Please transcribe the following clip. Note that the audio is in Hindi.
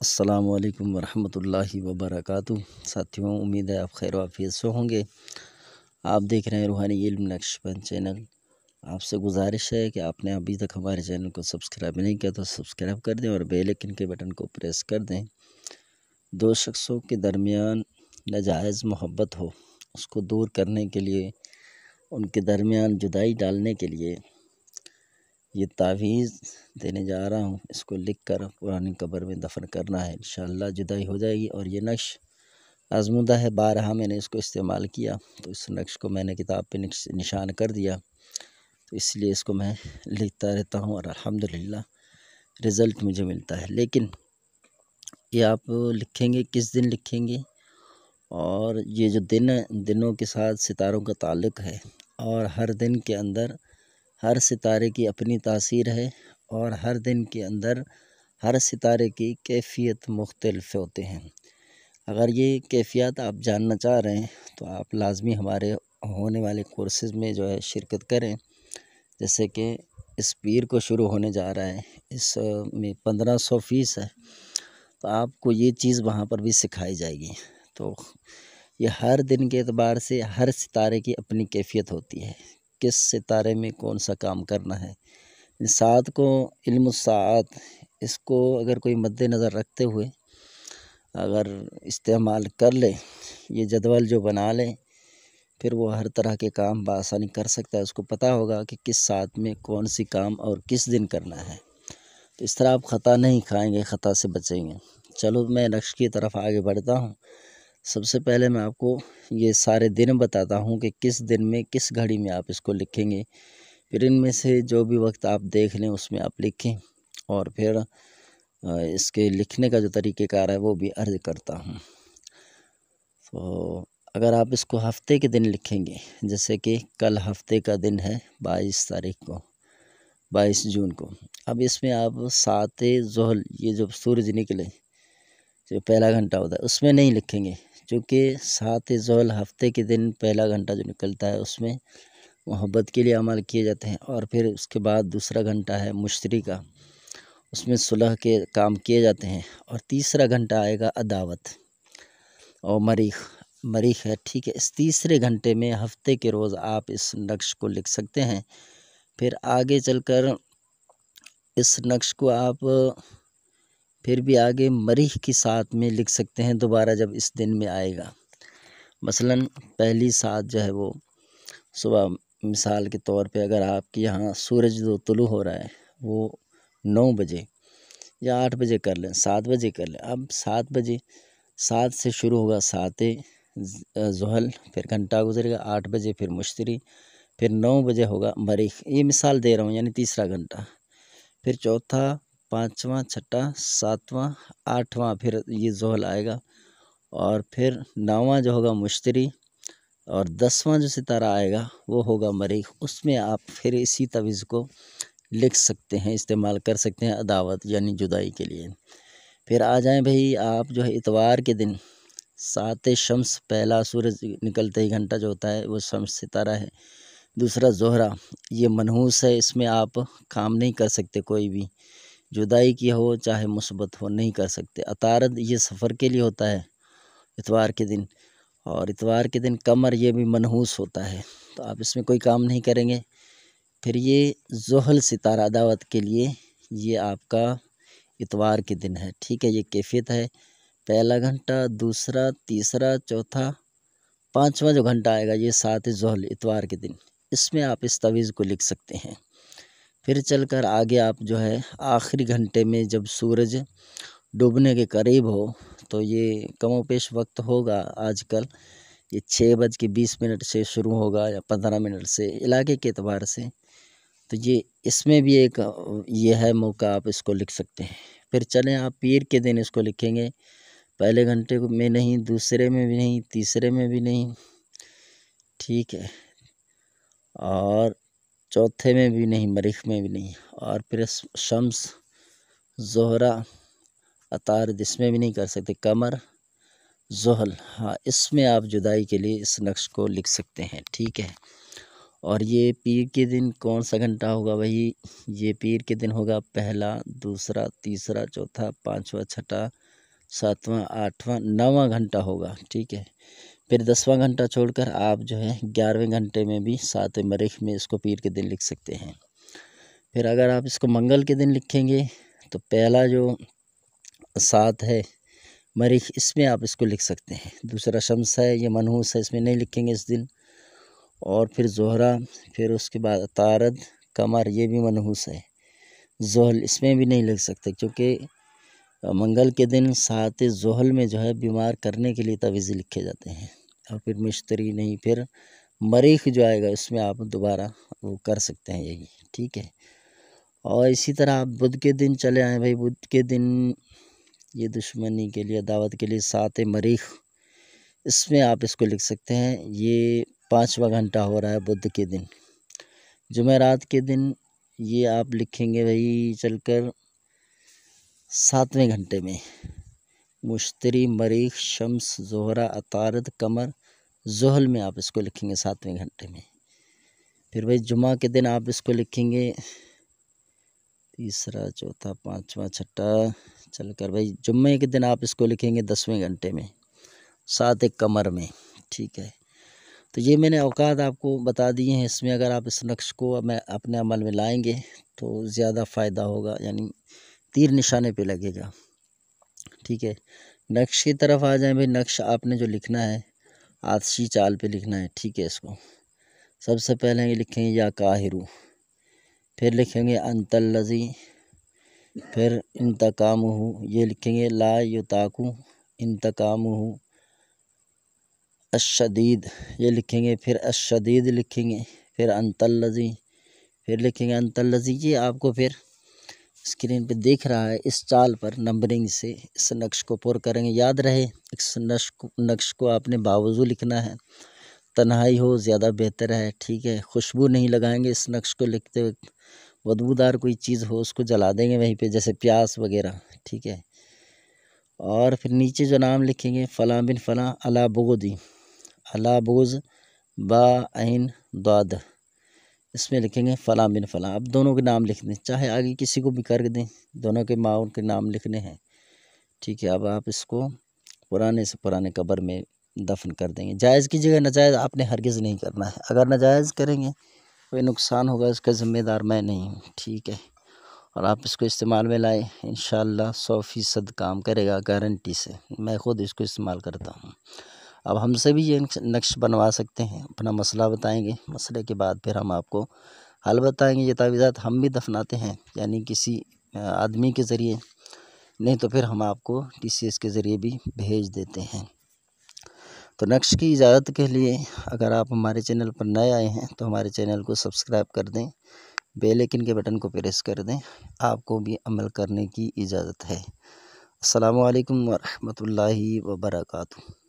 अस्सलामुअलैकुम वरहमतुल्लाहि वबरकातुहू। साथियों, उम्मीद है आप खैर वाफियत से होंगे। आप देख रहे हैं रूहानी इल्म नक्शबंद चैनल। आपसे गुजारिश है कि आपने अभी तक हमारे चैनल को सब्सक्राइब नहीं किया तो सब्सक्राइब कर दें और बेल आइकन के बटन को प्रेस कर दें। दो शख्सों के दरमियान नाजायज़ मोहब्बत हो, उसको दूर करने के लिए, उनके दरमियान जुदाई डालने के लिए ये तावीज़ देने जा रहा हूँ। इसको लिखकर पुरानी कब्र में दफन करना है, इंशाअल्लाह जुदाई हो जाएगी। और ये नक्श आज़मूदा है, बारहा मैंने इसको इस्तेमाल किया, तो इस नक्श को मैंने किताब पे निशान कर दिया, तो इसलिए इसको मैं लिखता रहता हूँ और अल्हम्दुलिल्लाह रिज़ल्ट मुझे मिलता है। लेकिन ये आप लिखेंगे किस दिन लिखेंगे, और ये जो दिनों के साथ सितारों का ताल्लुक़ है, और हर दिन के अंदर हर सितारे की अपनी तासीर है, और हर दिन के अंदर हर सितारे की कैफ़ियत मुख्तलिफ होते हैं। अगर ये कैफ़ियत आप जानना चाह रहे हैं तो आप लाज़मी हमारे होने वाले कोर्सेज़ में जो है शिरकत करें। जैसे कि इस पीर को शुरू होने जा रहा है, इस में 1500 फ़ीस है, तो आपको ये चीज़ वहाँ पर भी सिखाई जाएगी। तो ये हर दिन के एतबार से हर सितारे की अपनी कैफ़ियत होती है, किस सितारे में कौन सा काम करना है। सात को इल्मुस्साआत, इसको अगर कोई मद्देनज़र रखते हुए अगर इस्तेमाल कर ले, ये जदवल जो बना ले, फिर वो हर तरह के काम बआसानी कर सकता है। उसको पता होगा कि किस साथ में कौन सी काम और किस दिन करना है, तो इस तरह आप ख़ता नहीं खाएंगे, ख़ता से बचेंगे। चलो मैं नक्श की तरफ आगे बढ़ता हूँ। सबसे पहले मैं आपको ये सारे दिन बताता हूँ कि किस दिन में किस घड़ी में आप इसको लिखेंगे। फिर इनमें से जो भी वक्त आप देख लें उसमें आप लिखें, और फिर इसके लिखने का जो तरीक़ेकार है वो भी अर्ज़ करता हूँ। तो अगर आप इसको हफ़्ते के दिन लिखेंगे, जैसे कि कल हफ़्ते का दिन है 22 तारीख को, 22 जून को। अब इसमें आप सात ज़ोहल, ये जब सूरज निकले जो पहला घंटा होता है उसमें नहीं लिखेंगे, क्योंकि सात ज़ोहल हफ़्ते के दिन पहला घंटा जो निकलता है उसमें मोहब्बत के लिए अमल किए जाते हैं। और फिर उसके बाद दूसरा घंटा है मुश्तरी का, उसमें सुलह के काम किए जाते हैं। और तीसरा घंटा आएगा अदावत और मरीख है, ठीक है। इस तीसरे घंटे में हफ्ते के रोज़ आप इस नक्श को लिख सकते हैं। फिर आगे चलकर इस नक्श को आप फिर भी आगे मरीख के साथ में लिख सकते हैं दोबारा, जब इस दिन में आएगा। मसलन पहली सात जो है वो सुबह, मिसाल के तौर पे अगर आपके यहाँ सूरज जो तुलू हो रहा है वो 9 बजे या 8 बजे कर लें, 7 बजे कर लें। अब 7 बजे, 7 से शुरू होगा सात ज़ोहल, फिर घंटा गुजरेगा 8 बजे, फिर मुश्तरी, फिर 9 बजे होगा मरीख। ये मिसाल दे रहा हूँ, यानी तीसरा घंटा। फिर चौथा, पाँचवा, छठा, सातवां, आठवां फिर ये ज़ोहल आएगा, और फिर 9वां जो होगा मुश्तरी, और 10वां जो सितारा आएगा वो होगा मरीख। उसमें आप फिर इसी तवीज़ को लिख सकते हैं, इस्तेमाल कर सकते हैं अदावत यानी जुदाई के लिए। फिर आ जाएं भाई आप जो है इतवार के दिन, सात शम्स, पहला सूरज निकलते ही घंटा जो होता है वो शम्स सितारा है। दूसरा ज़ोहरा, ये मनहूस है, इसमें आप काम नहीं कर सकते, कोई भी जुदाई की हो चाहे मुसब्बत हो नहीं कर सकते। अतारद, ये सफ़र के लिए होता है इतवार के दिन। और इतवार के दिन कमर, ये भी मनहूस होता है, तो आप इसमें कोई काम नहीं करेंगे। फिर ये ज़ोहल सितारा अदावत के लिए, ये आपका इतवार के दिन है, ठीक है। ये कैफियत है, पहला घंटा, दूसरा, तीसरा, चौथा, पाँचवा जो घंटा आएगा ये सात ज़ोहल इतवार के दिन, इसमें आप इस तवीज़ को लिख सकते हैं। फिर चलकर आगे आप जो है आखिरी घंटे में जब सूरज डूबने के करीब हो, तो ये कमोपेश वक्त होगा आजकल, ये 6:20 से शुरू होगा या 15 मिनट से, इलाके के एतबार से। तो ये इसमें भी एक ये है मौका, आप इसको लिख सकते हैं। फिर चलें आप पीर के दिन इसको लिखेंगे, पहले घंटे में नहीं, दूसरे में भी नहीं, तीसरे में भी नहीं, ठीक है, और चौथे में भी नहीं, मरीख में भी नहीं, और फिर शम्स, ज़ोहरा, अतारद इसमें भी नहीं कर सकते, कमर, ज़ोहल, हाँ इसमें आप जुदाई के लिए इस नक्श को लिख सकते हैं, ठीक है। और ये पीर के दिन कौन सा घंटा होगा भाई, ये पीर के दिन होगा पहला, दूसरा, तीसरा, चौथा, पाँचवा, छठा, 7वां 8वां 9वां घंटा होगा, ठीक है। फिर 10वां घंटा छोड़कर आप जो है 11वें घंटे में भी 7वें मरीख में इसको पीर के दिन लिख सकते हैं। फिर अगर आप इसको मंगल के दिन लिखेंगे तो पहला जो 7 है मरीख, इसमें आप इसको लिख सकते हैं। दूसरा शम्स है, ये मनहूस है, इसमें नहीं लिखेंगे इस दिन। और फिर जोहरा, फिर उसके बाद अतारद, कमर, ये भी मनहूस है। जोहल, इसमें भी नहीं लिख सकते क्योंकि मंगल के दिन 7 जोहल में जो है बीमार करने के लिए तवीज़ लिखे जाते हैं। और फिर मिश्तरी नहीं, फिर मरीख जो आएगा इसमें आप दोबारा वो कर सकते हैं यही, ठीक है। और इसी तरह आप बुध के दिन चले आए भाई, बुध के दिन ये दुश्मनी के लिए, दावत के लिए 7 मरीख, इसमें आप इसको लिख सकते हैं। ये 5वां घंटा हो रहा है बुध के दिन। जुमेरात के दिन ये आप लिखेंगे भाई चलकर 7वें घंटे में, मुश्तरी, मरीख, शम्स, जोहरा, अतारद, कमर, जोहल में आप इसको लिखेंगे 7वें घंटे में। फिर भाई जुमा के दिन आप इसको लिखेंगे तीसरा, चौथा, 5वां, छठा, चलकर भाई जुम्मे के दिन आप इसको लिखेंगे 10वें घंटे में, 7 कमर में, ठीक है। तो ये मैंने औकात आपको बता दिए हैं। इसमें अगर आप इस नक्श को मैं अपने अमल में लाएंगे तो ज़्यादा फ़ायदा होगा, यानी तीर निशाने पे लगेगा, ठीक है। नक्श की तरफ आ जाएं भाई। नक्श आपने जो लिखना है आतशी चाल पे लिखना है, ठीक है। इसको सबसे पहले ये लिखेंगे या काहिरू, फिर लिखेंगे अंतल्लज़ी, फिर इंतकामुहु, ये लिखेंगे ला युताकु इंतकामुहु, अशदीद ये लिखेंगे, फिर अशदीद लिखेंगे, फिर अंतल्लज़ी, फिर लिखेंगे अंतल्लज़ी। ये आपको फिर स्क्रीन पे दिख रहा है, इस चाल पर नंबरिंग से इस नक्श को पुर करेंगे। याद रहे इस नक्श को आपने बावजू लिखना है, तन्हाई हो ज़्यादा बेहतर है, ठीक है। खुशबू नहीं लगाएंगे इस नक्श को लिखते वक्त, बदबूदार कोई चीज़ हो उसको जला देंगे वहीं पे, जैसे प्यास वगैरह, ठीक है। और फिर नीचे जो नाम लिखेंगे फ़लाँ बिन फ़लाँ अला बुग़दी, अला बुग़्ज़ बा ऐन दाद, इसमें लिखेंगे फ़लाँ बिन फ़लाँ। अब दोनों के नाम लिख दें, चाहे आगे किसी को भी कर दें, दोनों के माँ के नाम लिखने हैं, ठीक है। अब आप इसको पुराने से पुराने कब्र में दफन कर देंगे। जायज़ कीजिएगा, नाजायज़ आपने हरगिज़ नहीं करना है। अगर नाजायज़ करेंगे कोई नुकसान होगा, इसका ज़िम्मेदार मैं नहीं हूँ, ठीक है। और आप इसको इस्तेमाल में लाएँ, इंशाअल्लाह 100% काम करेगा, गारंटी से। मैं ख़ुद इसको इस्तेमाल करता हूँ। अब हमसे भी ये नक्श बनवा सकते हैं, अपना मसला बताएंगे, मसले के बाद फिर हम आपको हल बताएंगे। ये तावीज़ात हम भी दफनाते हैं, यानी किसी आदमी के ज़रिए, नहीं तो फिर हम आपको TCS के ज़रिए भी भेज देते हैं। तो नक्श की इजाज़त के लिए अगर आप हमारे चैनल पर नए आए हैं तो हमारे चैनल को सब्सक्राइब कर दें, बेल आइकन के बटन को प्रेस कर दें, आपको भी अमल करने की इजाज़त है। अस्सलामु अलैकुम व रहमतुल्लाहि व बरकातुहू।